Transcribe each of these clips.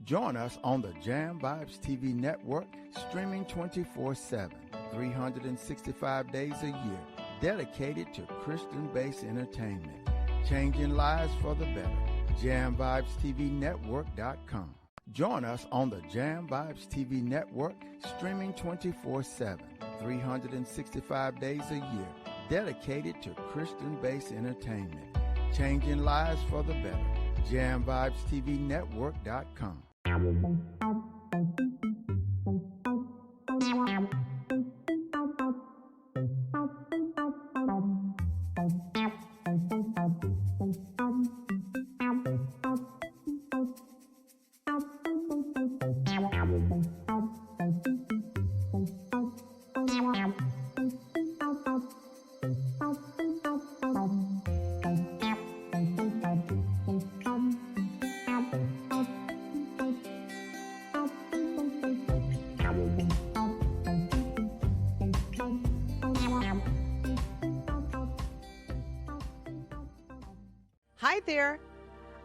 Join us on the Jam Vibes TV network, streaming 24/7, 365 days a year, dedicated to Christian-based entertainment, changing lives for the better. JamVibesTVNetwork.com. Join us on the Jam Vibes TV network, streaming 24/7, 365 days a year, dedicated to Christian-based entertainment, changing lives for the better. JamVibesTVNetwork.com. Hi there.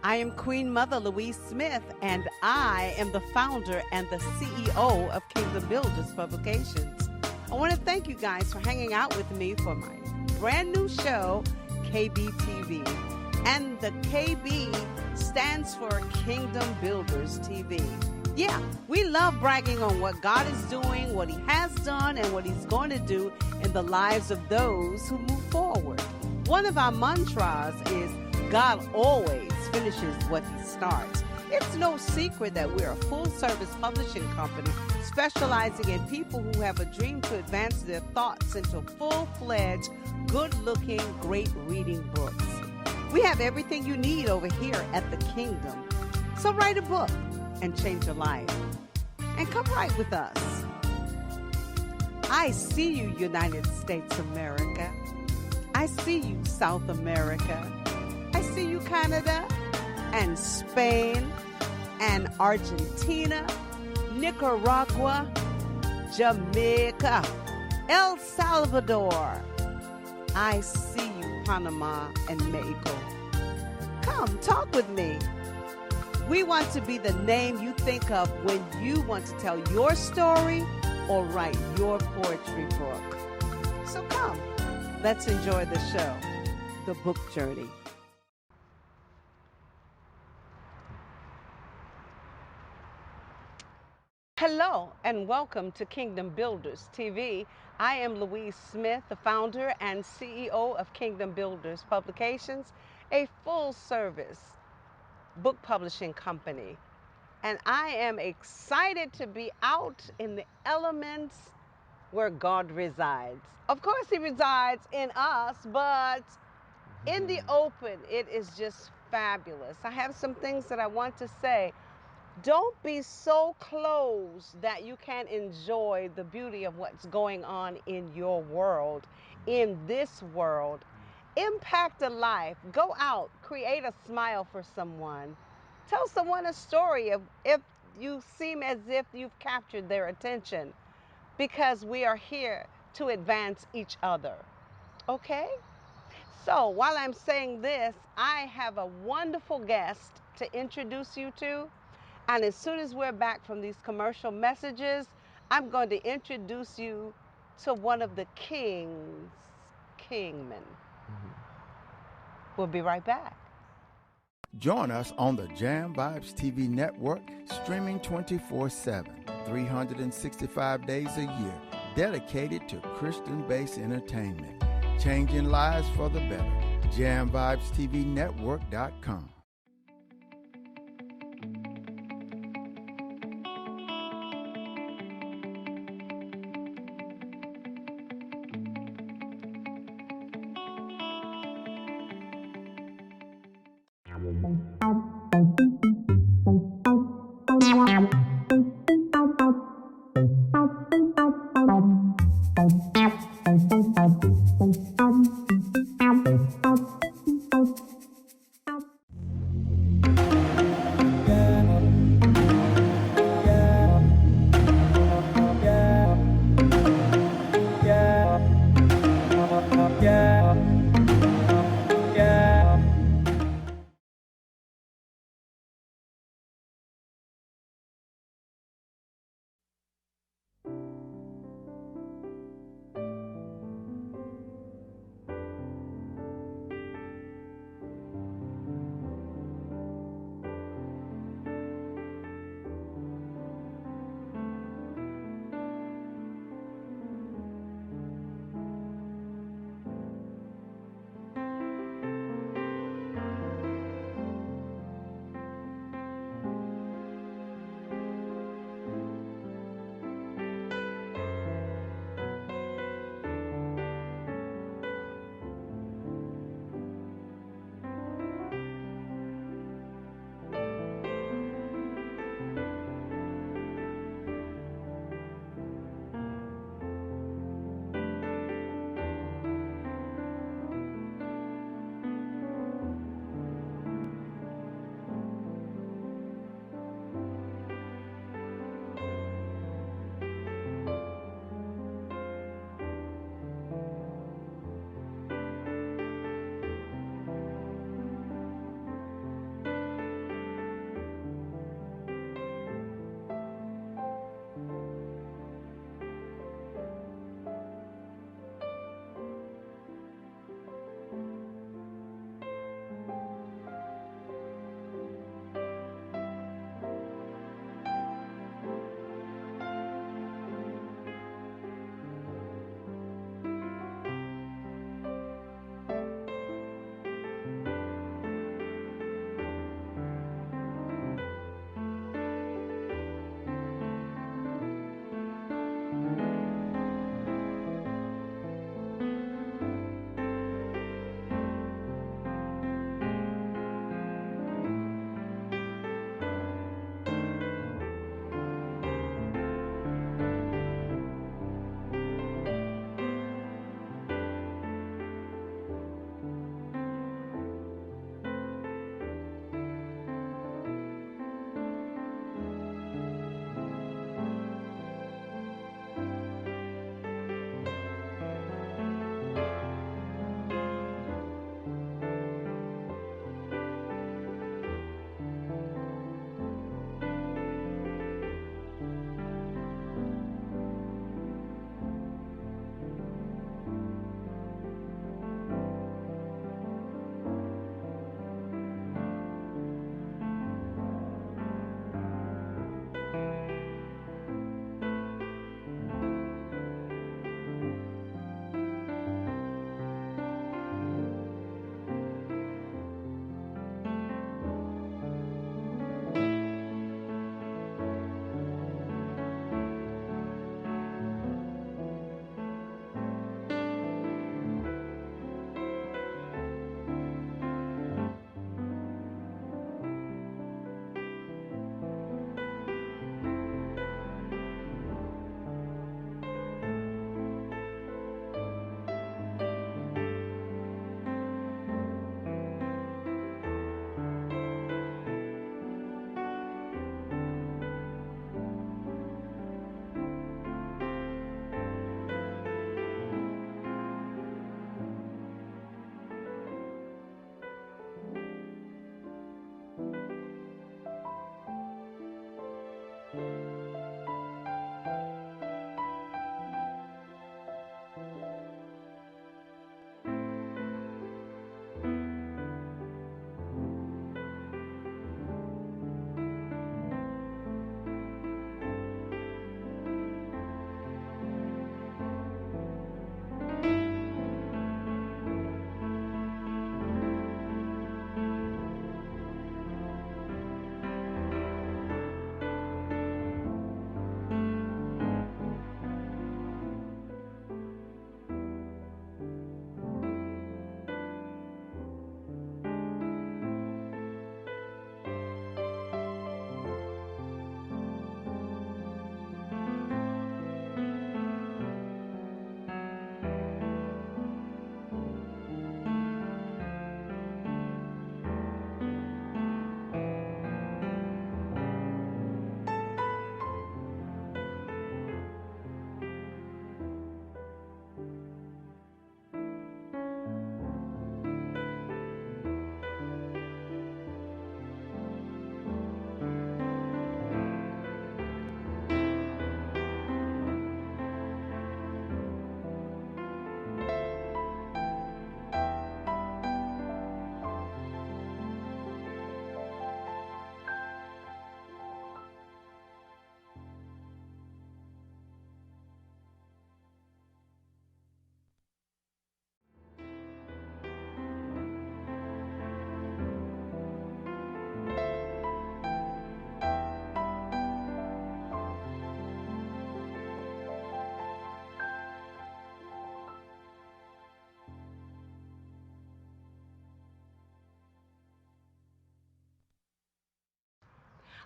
I am Queen Mother Louise Smith, and I am the founder and the CEO of Kingdom Builders Publications. I want to thank you guys for hanging out with me for my brand new show, KBTV. And the KB stands for Kingdom Builders TV. Yeah, we love bragging on what God is doing, what He has done, and what He's going to do in the lives of those who move forward. One of our mantras is, God always finishes what He starts. It's no secret that we're a full-service publishing company specializing in people who have a dream to advance their thoughts into full-fledged, good-looking, great-reading books. We have everything you need over here at the Kingdom. So write a book and change your life. And come write with us. I see you, United States America. I see you, South America. I see you, Canada, and Spain, and Argentina, Nicaragua, Jamaica, El Salvador. I see you, Panama and Mexico. Come, talk with me. We want to be the name you think of when you want to tell your story or write your poetry book. So come, let's enjoy the show, The Book Journey. Hello and welcome to Kingdom Builders TV. I am Louise Smith, the founder and CEO of Kingdom Builders Publications, a full-service book publishing company. And I am excited to be out in the elements where God resides. Of course, He resides in us, but in the open, it is just fabulous. I have some things that I want to say. Don't be so closed that you can't enjoy the beauty of what's going on in your world, in this world. Impact a life. Go out, create a smile for someone. Tell someone a story if you seem as if you've captured their attention, because we are here to advance each other. Okay? So while I'm saying this, I have a wonderful guest to introduce you to. And as soon as we're back from these commercial messages, I'm going to introduce you to one of the kingmen. We'll be right back. Join us on the Jam Vibes TV network, streaming 24/7, 365 days a year, dedicated to Christian-based entertainment, changing lives for the better. JamVibesTVNetwork.com.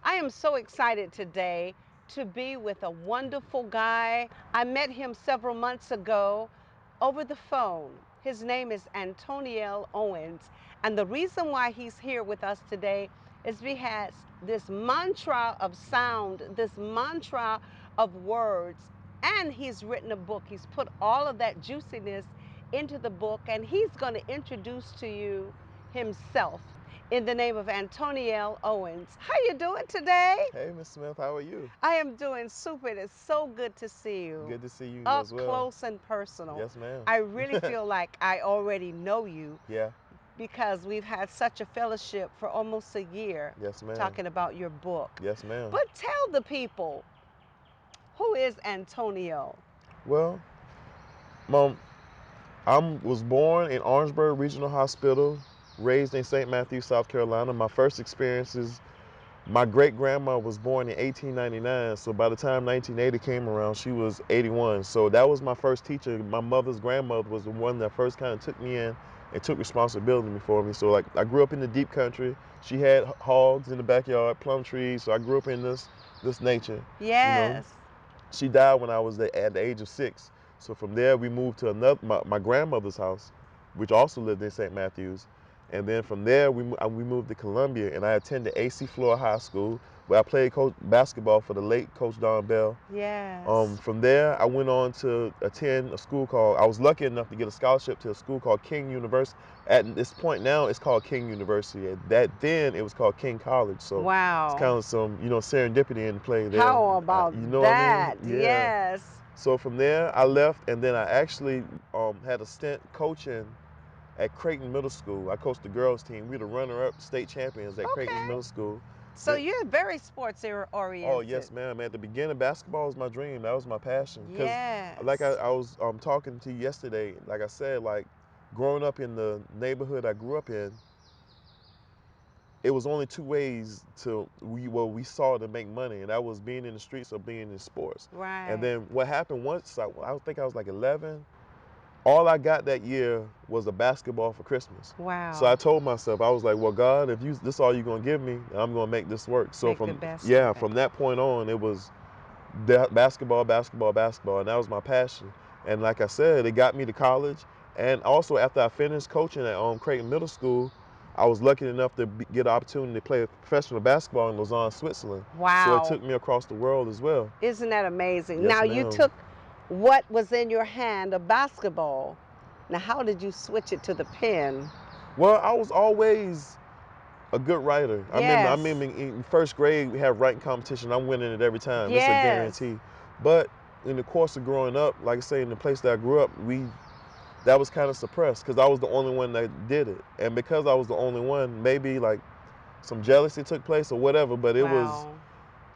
I am so excited today to be with a wonderful guy. I met him several months ago over the phone. His name is Antionelle Owens. And the reason why he's here with us today is because this mantra of sound, this mantra of words, and he's written a book. He's put all of that juiciness into the book, and he's going to introduce to you himself in the name of Antionelle Owens. How you doing today? Hey, Miss Smith, how are you? I am doing super. It is so good to see you. Good to see you Up as well. close and personal. Yes, ma'am. I really feel like I already know you Yeah. because we've had such a fellowship for almost a year. Yes, ma'am. Talking about your book. Yes, ma'am. But tell the people, who is Antionelle? Well, Mom, I was born in Orangeburg Regional Hospital, raised in St. Matthews, South Carolina. My first experiences, my great-grandma was born in 1899, so by the time 1980 came around, she was 81. So that was my first teacher. My mother's grandmother was the one that first kind of took me in and took responsibility for me. So like I grew up in the deep country. She had hogs in the backyard, plum trees. So I grew up in this nature. Yes. She died when I was at the age of 6. So from there, we moved to my grandmother's house, which also lived in St. Matthews. And then from there, we moved to Columbia, and I attended AC Flora High School, where I played basketball for the late Coach Don Bell. Yes. From there, I went on to attend a school called, I was lucky enough to get a scholarship to a school called King University. At this point now, it's called King University. At that then, it was called King College. So wow. it's kind of some, serendipity in play there. How about you know that? what I mean? Yeah. Yes. So from there, I left, and then I actually had a stint coaching at Creighton Middle School. I coached the girls team. We were the runner-up state champions at Creighton Middle School. So you're very sports oriented. Oh, yes, ma'am. At the beginning, basketball was my dream. That was my passion. Yes. Like I was talking to you yesterday, like I said, like growing up in the neighborhood I grew up in, it was only two ways we saw to make money, and that was being in the streets or being in sports. Right. And then what happened once, I think I was like 11, all I got that year was a basketball for Christmas. Wow. So I told myself, I was like, well, God, if this is all you're gonna give me, I'm gonna make this work. So Make the best of it. from that point on, it was basketball, basketball, basketball, and that was my passion. And like I said, it got me to college. And also after I finished coaching at Creighton Middle School, I was lucky enough to get an opportunity to play professional basketball in Lausanne, Switzerland. Wow. So it took me across the world as well. Isn't that amazing? Yes, now ma'am. you took what was in your hand, a basketball. Now how did you switch it to the pen? Well, I was always a good writer. Yes. I remember in first grade we had writing competition. I'm winning it every time. Yes. It's a guarantee. But in the course of growing up, like I say, in the place that I grew up, that was kind of suppressed because I was the only one that did it. And because I was the only one, maybe like some jealousy took place or whatever, but it was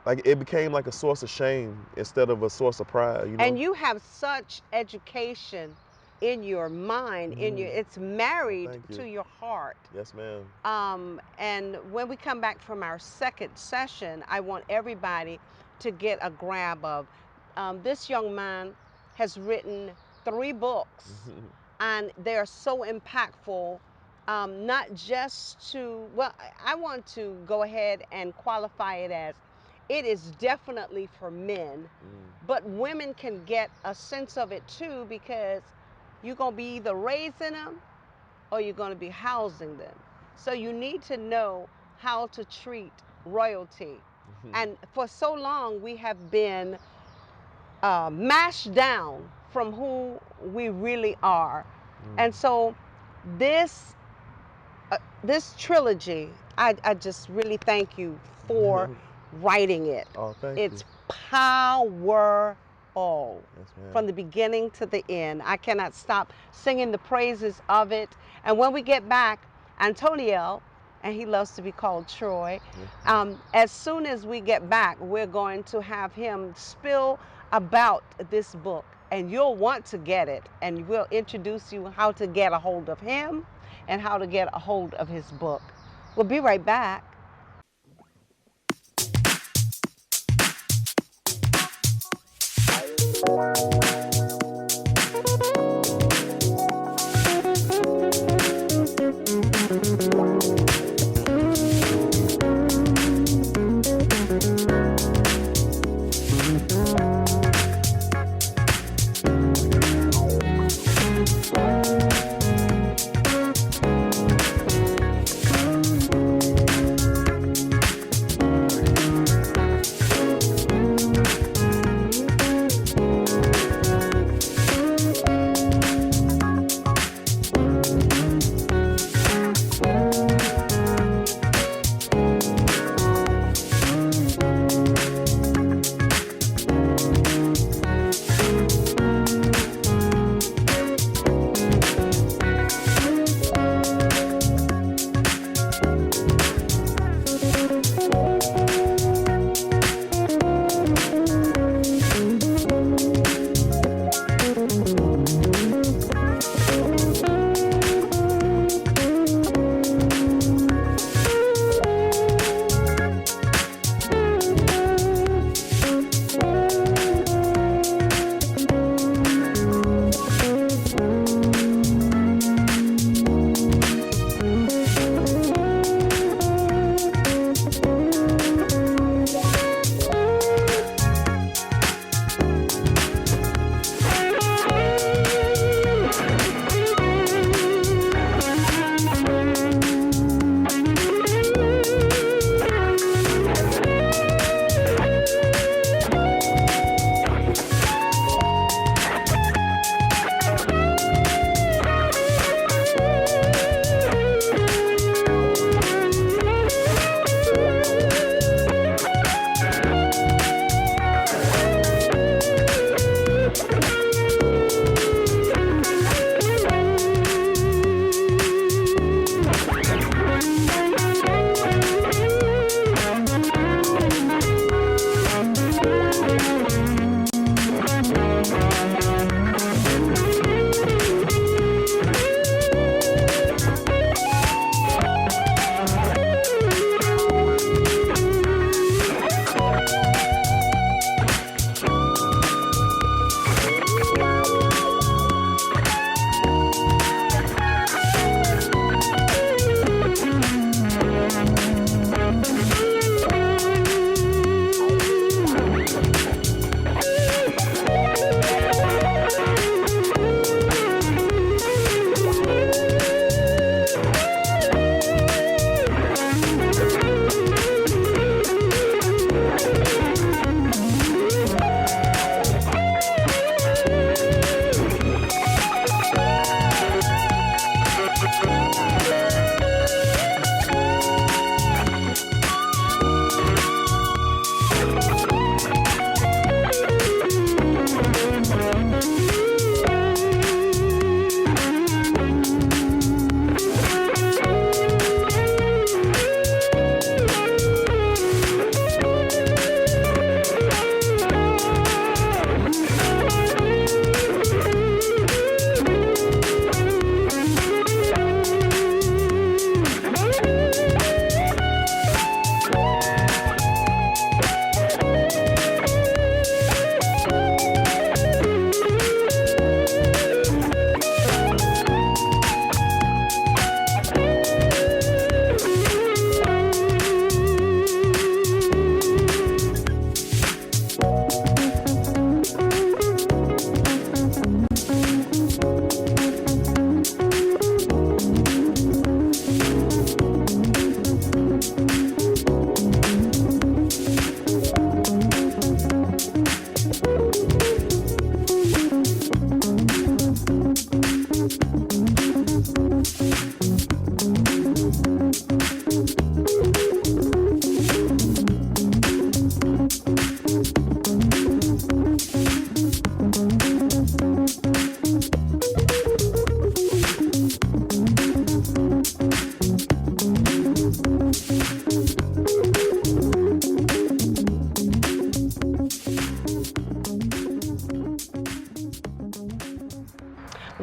like it became like a source of shame instead of a source of pride, you know? And you have such education in your mind, it's married to your heart. Yes, ma'am. And when we come back from our second session, I want everybody to get a grab of this young man has written 3 books, and they're so impactful. Not just to, well, I want to go ahead and qualify it as it is definitely for men, but women can get a sense of it too, because you're going to be either raising them or you're going to be housing them. So you need to know how to treat royalty. And for so long, we have been mashed down from who we really are. And so this trilogy, I just really thank you for writing it. Oh, thank it's you. Powerful. Yes, ma'am. From the beginning to the end. I cannot stop singing the praises of it. And when we get back, Antionelle, and he loves to be called Troy, as soon as we get back, we're going to have him spill about this book. And you'll want to get it. And we'll introduce you how to get a hold of him and how to get a hold of his book. We'll be right back.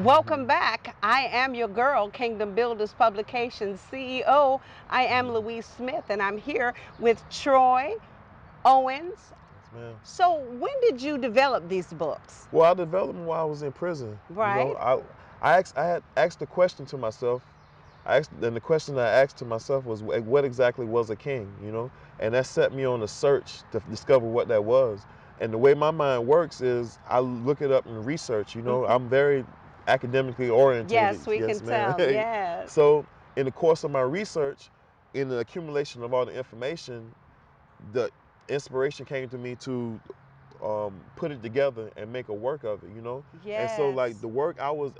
Welcome back. I am your girl, Kingdom Builders Publications CEO. I am Louise Smith, and I'm here with Troy Owens. Yes, ma'am. So, when did you develop these books? Well, I developed them while I was in prison. Right. I had asked a question to myself. And the question I asked to myself was, what exactly was a king? And that set me on a search to discover what that was. And the way my mind works is I look it up and research. I'm very academically oriented. Yes, we yes, can ma'am. tell. Yes. So in the course of my research, in the accumulation of all the information, the inspiration came to me to put it together and make a work of it. Yes. And so like the work I was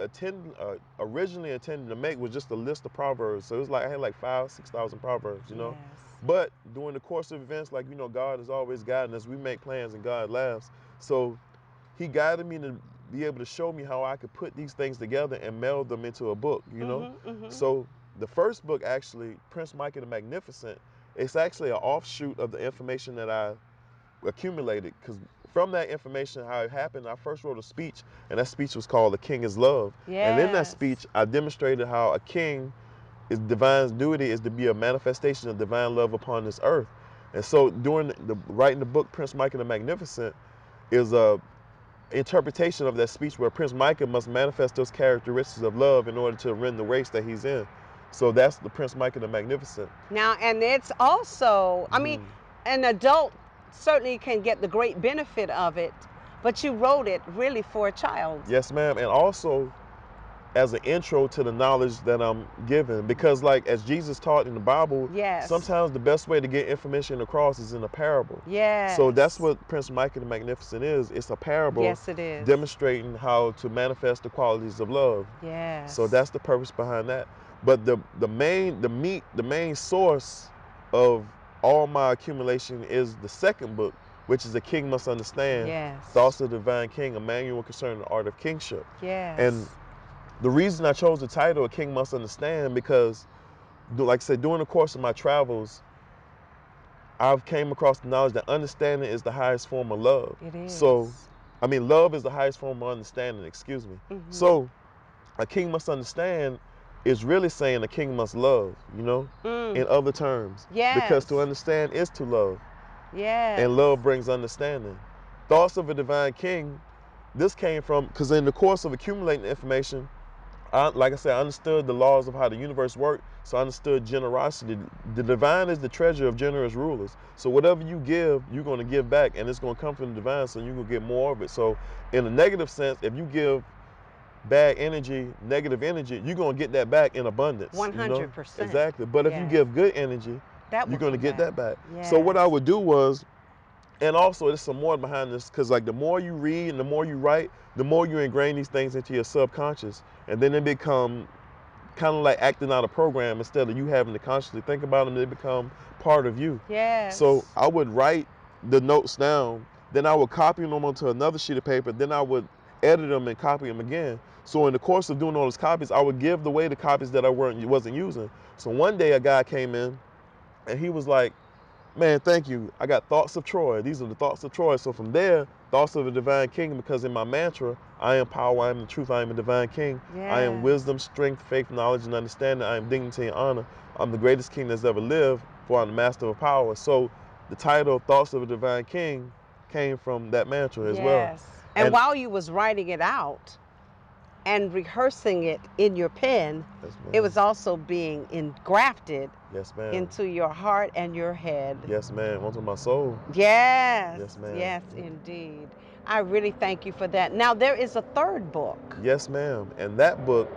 originally intending to make was just a list of proverbs. So it was like I had like 5,000-6,000 proverbs. Yes. But during the course of events, like God is always guiding us. We make plans and God laughs. So He guided me to be able to show me how I could put these things together and meld them into a book. So the first book, actually, Prince Micah the Magnificent, it's actually an offshoot of the information that I accumulated, because from that information, how it happened, I first wrote a speech, and that speech was called "The King is Love." Yes. And in that speech, I demonstrated how a king, his divine duty is to be a manifestation of divine love upon this earth. And so during writing the book Prince Micah the Magnificent is a interpretation of that speech, where Prince Micah must manifest those characteristics of love in order to win the race that he's in. So that's the Prince Micah the Magnificent. Now, and it's also, I mean, an adult certainly can get the great benefit of it, but you wrote it really for a child. Yes, ma'am. And also as an intro to the knowledge that I'm given, because like as Jesus taught in the Bible, Yes. sometimes the best way to get information across is in a parable. Yes. So that's what Prince Micah the Magnificent is. It's a parable. Yes, it is. Demonstrating how to manifest the qualities of love. Yes. So that's the purpose behind that. But the main source of all my accumulation is the second book, which is A King Must Understand. Yes. Thoughts of the Divine King, a manual concerning the art of kingship. Yes. And the reason I chose the title A King Must Understand, because like I said, during the course of my travels, I've came across the knowledge that understanding is the highest form of love. It is. So, I mean, love is the highest form of understanding, excuse me. So, a king must understand is really saying a king must love, in other terms. Yes. Because to understand is to love. Yes. And love brings understanding. Thoughts of a Divine King, this came from, because in the course of accumulating information, like I said, I understood the laws of how the universe worked, so I understood generosity. The divine is the treasure of generous rulers. So whatever you give, you're going to give back, and it's going to come from the divine, so you're going to get more of it. So in a negative sense, if you give bad energy, negative energy, you're going to get that back in abundance. 100%. Exactly. But if you give good energy, you're going to get that back. Yes. So what I would do was, and also there's some more behind this, because like the more you read and the more you write, the more you ingrain these things into your subconscious, and then they become kind of like acting out a program instead of you having to consciously think about them. They become part of you. Yes. So I would write the notes down, then I would copy them onto another sheet of paper, then I would edit them and copy them again. So in the course of doing all those copies, I would give away the copies that I wasn't using. So one day a guy came in and he was like, "Man, thank you. I got thoughts of Troy. These are the thoughts of Troy." So from there, thoughts of a divine king, because in my mantra, I am power, I am the truth, I am a divine king. Yes. I am wisdom, strength, faith, knowledge, and understanding. I am dignity and honor. I'm the greatest king that's ever lived, for I'm the master of power. So the title, Thoughts of a Divine King, came from that mantra as well. Yes. And while you was writing it out and rehearsing it in your pen, Yes, it was also being engrafted yes, ma'am. into your heart and your head. Yes, ma'am. Onto my soul. Yes. Yes, ma'am. Yes, indeed. I really thank you for that. Now, there is a third book. Yes, ma'am. And that book,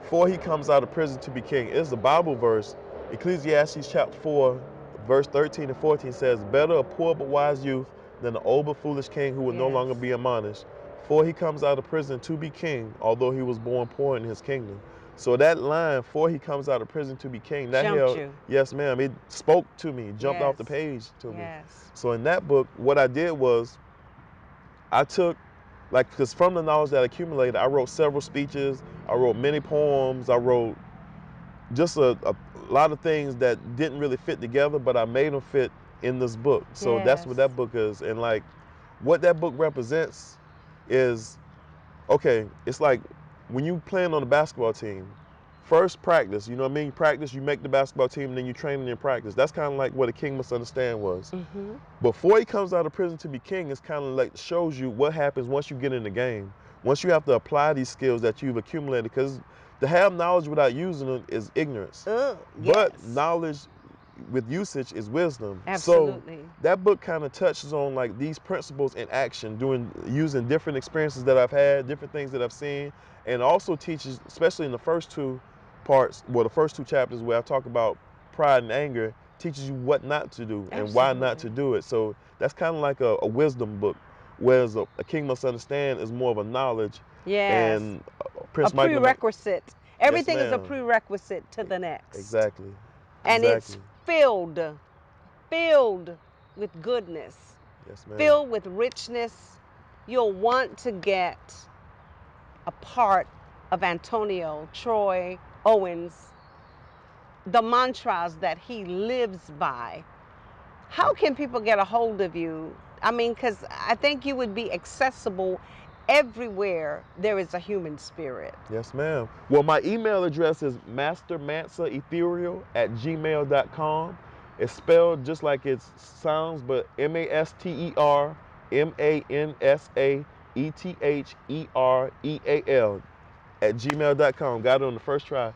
before he comes out of prison to be king, is a Bible verse. Ecclesiastes chapter 4, verse 13 and 14 says, "Better a poor but wise youth than an old but foolish king who will no longer be admonished. For he comes out of prison to be king, although he was born poor in his kingdom." So that line, "For he comes out of prison to be king," that Jumped you. Yes, ma'am. It spoke to me, jumped off the page to me. So in that book, what I did was, I took, because from the knowledge that I accumulated, I wrote several speeches, I wrote many poems, I wrote just a lot of things that didn't really fit together, but I made them fit in this book. So that's what that book is. And like, what that book represents is, okay, it's like when you playing on a basketball team, first practice, you know what I mean? You practice, you make the basketball team, and then you train in your practice. That's kind of like what a king must understand was. Mm-hmm. Before he comes out of prison to be king, it's kind of like shows you what happens once you get in the game. Once you have to apply these skills that you've accumulated, because to have knowledge without using them is ignorance. Oh, But yes. knowledge with usage is wisdom. Absolutely. So that book kind of touches on like these principles in action, using different experiences that I've had, different things that I've seen, and also teaches, especially in the first two parts, well, the first two chapters where I talk about pride and anger, teaches you what not to do and why not to do it. So that's kind of like a wisdom book, whereas a king must understand is more of a knowledge. Yes. And A Prince Michael. prerequisite. Everything is a ma'am. prerequisite to the next. Exactly. And it's Exactly. filled with goodness, Yes, ma'am. filled with richness. You'll want to get a part of Antonio Troy Owens, the mantras that he lives by. How can people get a hold of you? I mean, because I think you would be accessible everywhere there is a human spirit. Yes, ma'am. Well, my email address is mastermansaethereal@gmail.com. It's spelled just like it sounds, but MasterMansaethereal @gmail.com. Got it on the first try.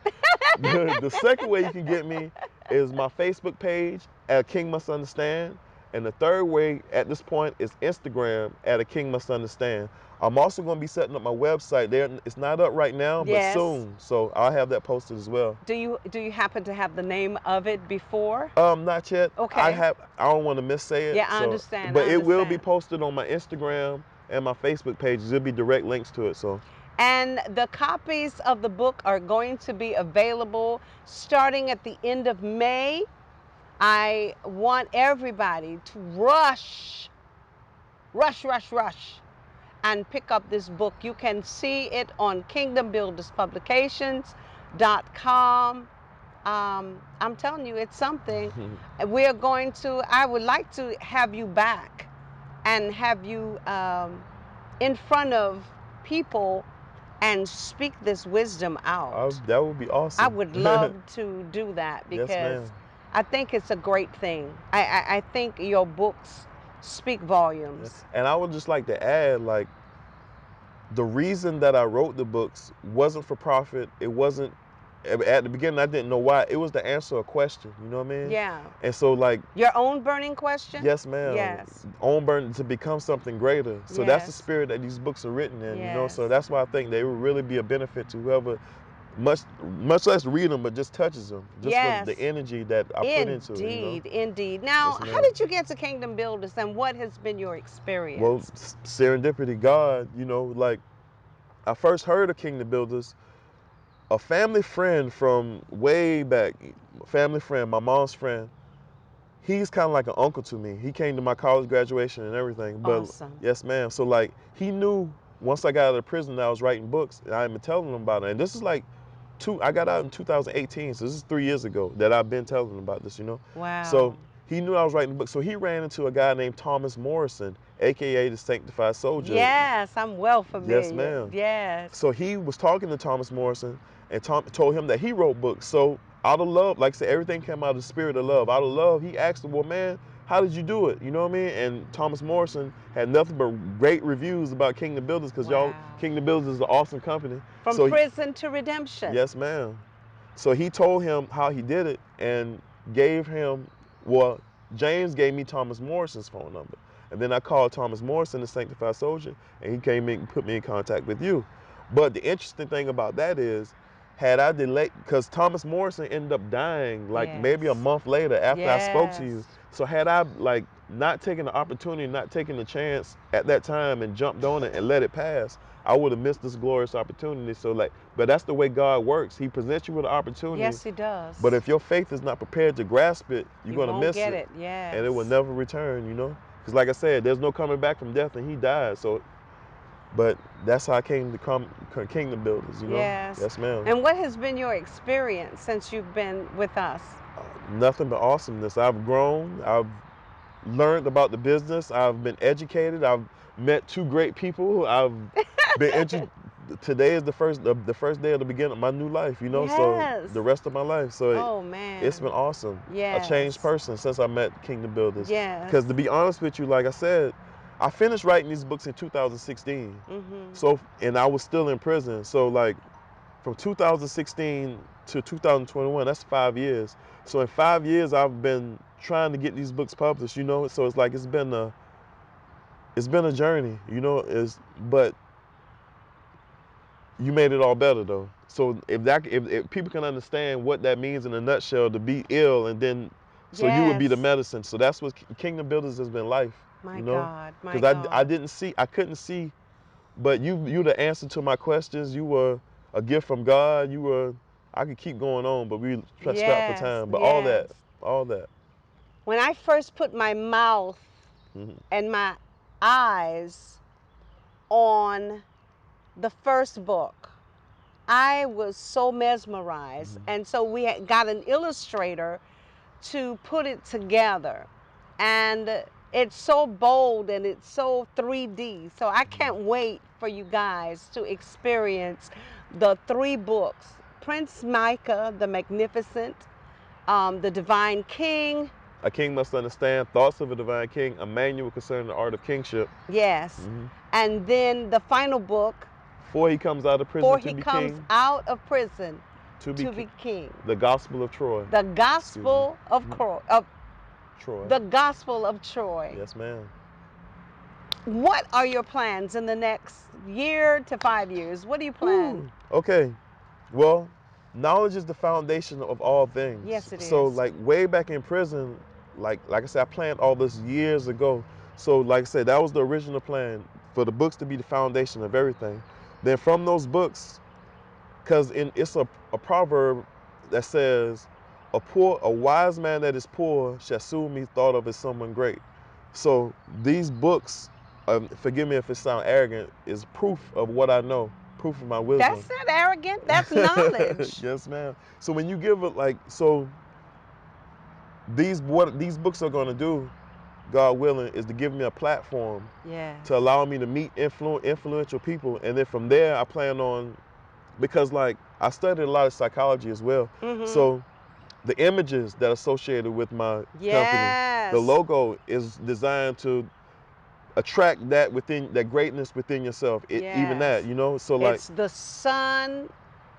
The second way you can get me is my Facebook page at King Must Understand. And the third way at this point is Instagram at A King Must Understand. I'm also going to be setting up my website there. It's not up right now, Yes. but soon. So I'll have that posted as well. Do you happen to have the name of it before? Not yet. Okay. I don't want to missay it. Yeah, I understand. But it will be posted on my Instagram and my Facebook pages. There'll be direct links to it. So. And the copies of the book are going to be available starting at the end of May. I want everybody to rush, and pick up this book. You can see it on kingdombuilderspublications.com. I'm telling you, it's something. I would like to have you back and have you in front of people and speak this wisdom out. That would be awesome. I would love to do that because yes, I think it's a great thing. I think your books speak volumes. Yes. And I would just like to add, like, the reason that I wrote the books wasn't for profit. It wasn't, at the beginning, I didn't know why. It was to answer a question, you know what I mean? Yeah. And so, like. Your own burning question? Yes, ma'am. Yes. Own burning to become something greater. So yes. That's the spirit that these books are written in, yes. you know? So that's why I think they will really be a benefit to whoever, much less read them, but just touches them. Just yes. for the energy that I put into it. Indeed, indeed. Now, yes, how did you get to Kingdom Builders and what has been your experience? Well, serendipity, God, you know, like, I first heard of Kingdom Builders. A family friend from way back, family friend, my mom's friend, he's kind of like an uncle to me. He came to my college graduation and everything. But awesome. Yes, ma'am. So, like, he knew once I got out of prison that I was writing books, and I've been telling him about it. And this is like, I got out in 2018, so this is 3 years ago that I've been telling him about this, you know? Wow. So he knew I was writing books. So he ran into a guy named Thomas Morrison, a.k.a. the Sanctified Soldier. Yes, I'm well familiar. Yes, ma'am. Yes. So he was talking to Thomas Morrison, and told him that he wrote books. So out of love, like I said, everything came out of the spirit of love. Out of love, he asked him, well, man, how did you do it? You know what I mean? And Thomas Morrison had nothing but great reviews about Kingdom Builders because y'all, Kingdom Builders is an awesome company. From prison to redemption. Yes, ma'am. So he told him how he did it and gave him, well, James gave me Thomas Morrison's phone number. And then I called Thomas Morrison, the Sanctified Soldier, and he came in and put me in contact with you. But the interesting thing about that is, had I delayed, because Thomas Morrison ended up dying like maybe a month later after I spoke to you. So had I like not taken the opportunity, not taken the chance at that time and jumped on it and let it pass, I would have missed this glorious opportunity. So like, but that's the way God works. He presents you with an opportunity. Yes, he does. But if your faith is not prepared to grasp it, you're going to miss it. Yes. And it will never return, you know? Because like I said, there's no coming back from death, and he died. So, but that's how I came to come Kingdom Builders, you know? Yes. Yes, ma'am. And what has been your experience since you've been with us? Nothing but awesomeness. I've grown. I've learned about the business. I've been educated. I've met two great people. I've been today is the first day of the beginning of my new life, you know, so Yes. the rest of my life. So Oh, man. it's been awesome. Yes. A changed person since I met Kingdom Builders. Yes. Because to be honest with you, like I said, I finished writing these books in 2016. So, and I was still in prison. So like from 2016 to 2021, that's 5 years. So in 5 years, I've been trying to get these books published, you know. So it's like it's been a journey, you know. But you made it all better though. So if people can understand what that means in a nutshell, to be ill and then, so you would be the Yes. medicine. So that's what Kingdom Builders has been life. My you know? God, my Because God. I couldn't see, but you the answer to my questions. You were a gift from God. I could keep going on, but we strapped for time. But all that. When I first put my mouth and my eyes on the first book, I was so mesmerized. And so we got an illustrator to put it together. And it's so bold and it's so 3D. So I can't wait for you guys to experience the 3 books: Prince Micah the Magnificent, The Divine King. A king must understand thoughts of a divine king, a manual concerning the art of kingship. Yes. And then the final book, Before he comes out of prison before to he be comes king, out of prison to be king. The Gospel of Troy. The Gospel of Troy. The Gospel of Troy. Yes, ma'am. What are your plans in the next year to 5 years? What do you plan? Okay. Well, knowledge is the foundation of all things. Yes, it So, is. like way back in prison, like I said, I planned all this years ago. So, like I said, that was the original plan, for the books to be the foundation of everything. Then from those books, because it's a proverb that says, a wise man that is poor shall soon be thought of as someone great. So these books, forgive me if it sounds arrogant, is proof of what I know, proof of my wisdom. That's not arrogant. That's knowledge. Yes, ma'am. So when you give it what these books are going to do, God willing, is to give me a platform to allow me to meet influential people, and then from there I plan on, because like I studied a lot of psychology as well. So the images that are associated with my company, the logo is designed to attract that greatness within yourself. Even that, you know. So like, it's the sun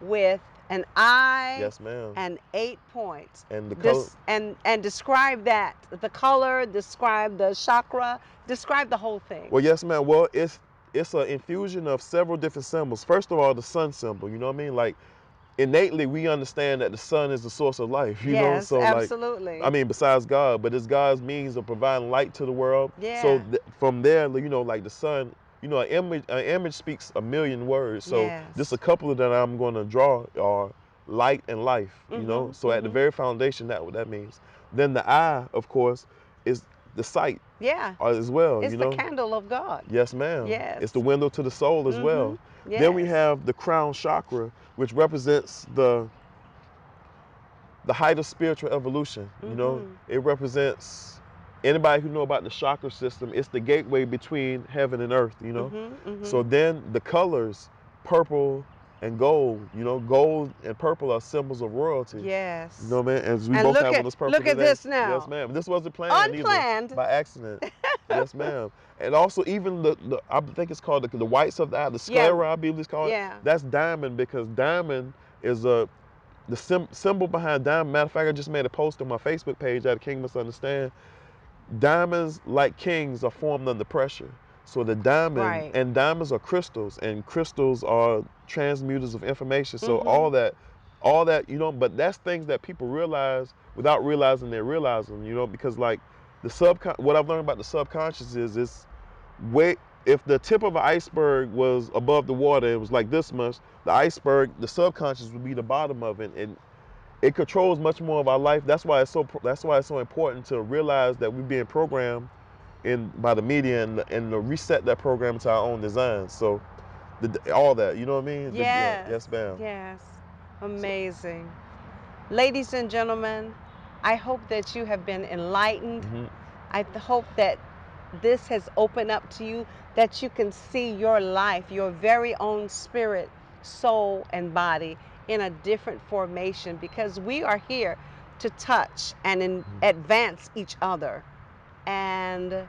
with an eye. Yes, ma'am. And 8 points. And the color. And describe that. The color. Describe the chakra. Describe the whole thing. Well, yes, ma'am. Well, it's an infusion of several different symbols. First of all, the sun symbol. You know what I mean? Like, innately we understand that the sun is the source of life, you know. So absolutely. Like, I mean, besides God, but it's God's means of providing light to the world. So from there, you know, like the sun, you know, an image speaks a million words. So just a couple of that I'm going to draw are light and life, you know. So at the very foundation, what that means. Then the eye, of course, is the sight. As well, it's you know. The candle of God. Yes, ma'am. Yes. It's the window to the soul as well. Then we have the crown chakra, which represents the height of spiritual evolution. You know, it represents anybody who know about the chakra system. It's the gateway between heaven and earth. You know, so then the colors, purple and gold. You know, gold and purple are symbols of royalty. Yes. You know, man. As we both have on this purple look today. at this now. Yes, ma'am. This wasn't planned. Unplanned. Either, by accident. Yes, ma'am. And also even I think it's called the whites of the eye, the sclera, I believe it's called. That's diamond, because diamond is the symbol behind diamond. Matter of fact, I just made a post on my Facebook page at King Must Understand. Diamonds, like kings, are formed under pressure. So the diamond, and diamonds are crystals, and crystals are transmuters of information. So all that, you know, but that's things that people realize without realizing they're realizing, you know, because like what I've learned about the subconscious is if the tip of an iceberg was above the water, it was like this much, the subconscious would be the bottom of it, and it controls much more of our life. That's why it's so important to realize that we're being programmed by the media, and to reset that program to our own design. So all that, you know what I mean? Yes, ma'am. Yes. Amazing. Ladies and gentlemen, I hope that you have been enlightened. I hope that this has opened up to you that you can see your life, your very own spirit, soul, and body in a different formation, because we are here to touch and advance each other. And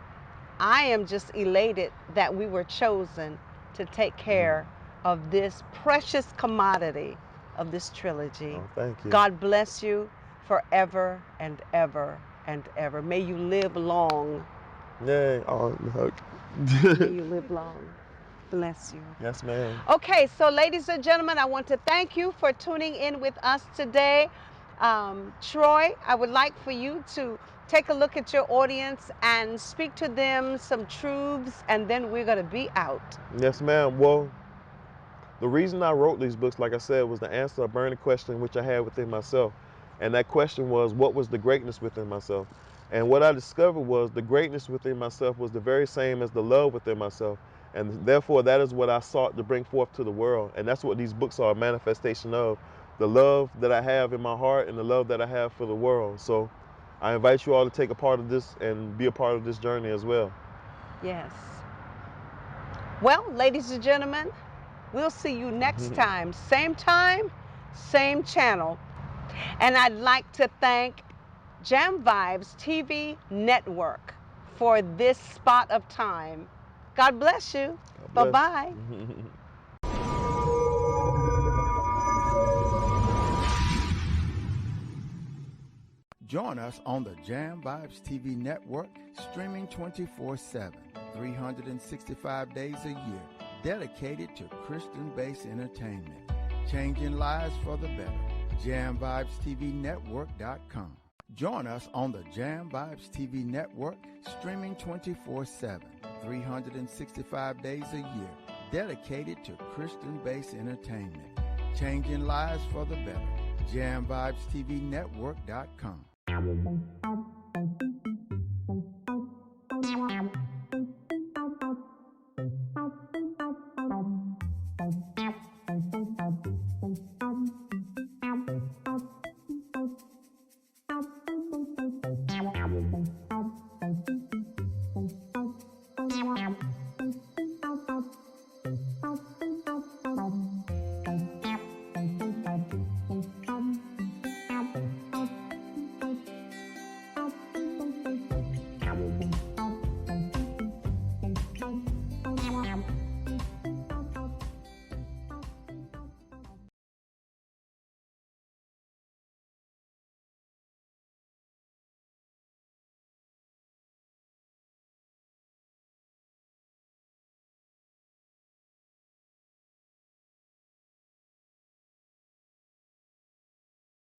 I am just elated that we were chosen to take care of this precious commodity of this trilogy. Oh, thank you. God bless you forever and ever and ever. May you live long. Yay. Oh, hug. May you live long. Bless you. Yes, ma'am. Okay, so ladies and gentlemen, I want to thank you for tuning in with us today. Troy, I would like for you to take a look at your audience and speak to them some truths, and then we're going to be out. Yes, ma'am. Well, the reason I wrote these books, like I said, was to answer a burning question which I had within myself. And that question was, what was the greatness within myself? And what I discovered was the greatness within myself was the very same as the love within myself. And therefore, that is what I sought to bring forth to the world. And that's what these books are a manifestation of, the love that I have in my heart and the love that I have for the world. So I invite you all to take a part of this and be a part of this journey as well. Yes. Well, ladies and gentlemen, we'll see you next time, same channel. And I'd like to thank Jam Vibes TV Network for this spot of time. God bless you. God bless. Bye-bye. Join us on the Jam Vibes TV network, streaming 24/7, 365 days a year, dedicated to Christian-based entertainment, changing lives for the better. JamVibesTVNetwork.com. Join us on the Jam Vibes TV network, streaming 24/7, 365 days a year, dedicated to Christian-based entertainment, changing lives for the better. JamVibesTVNetwork.com.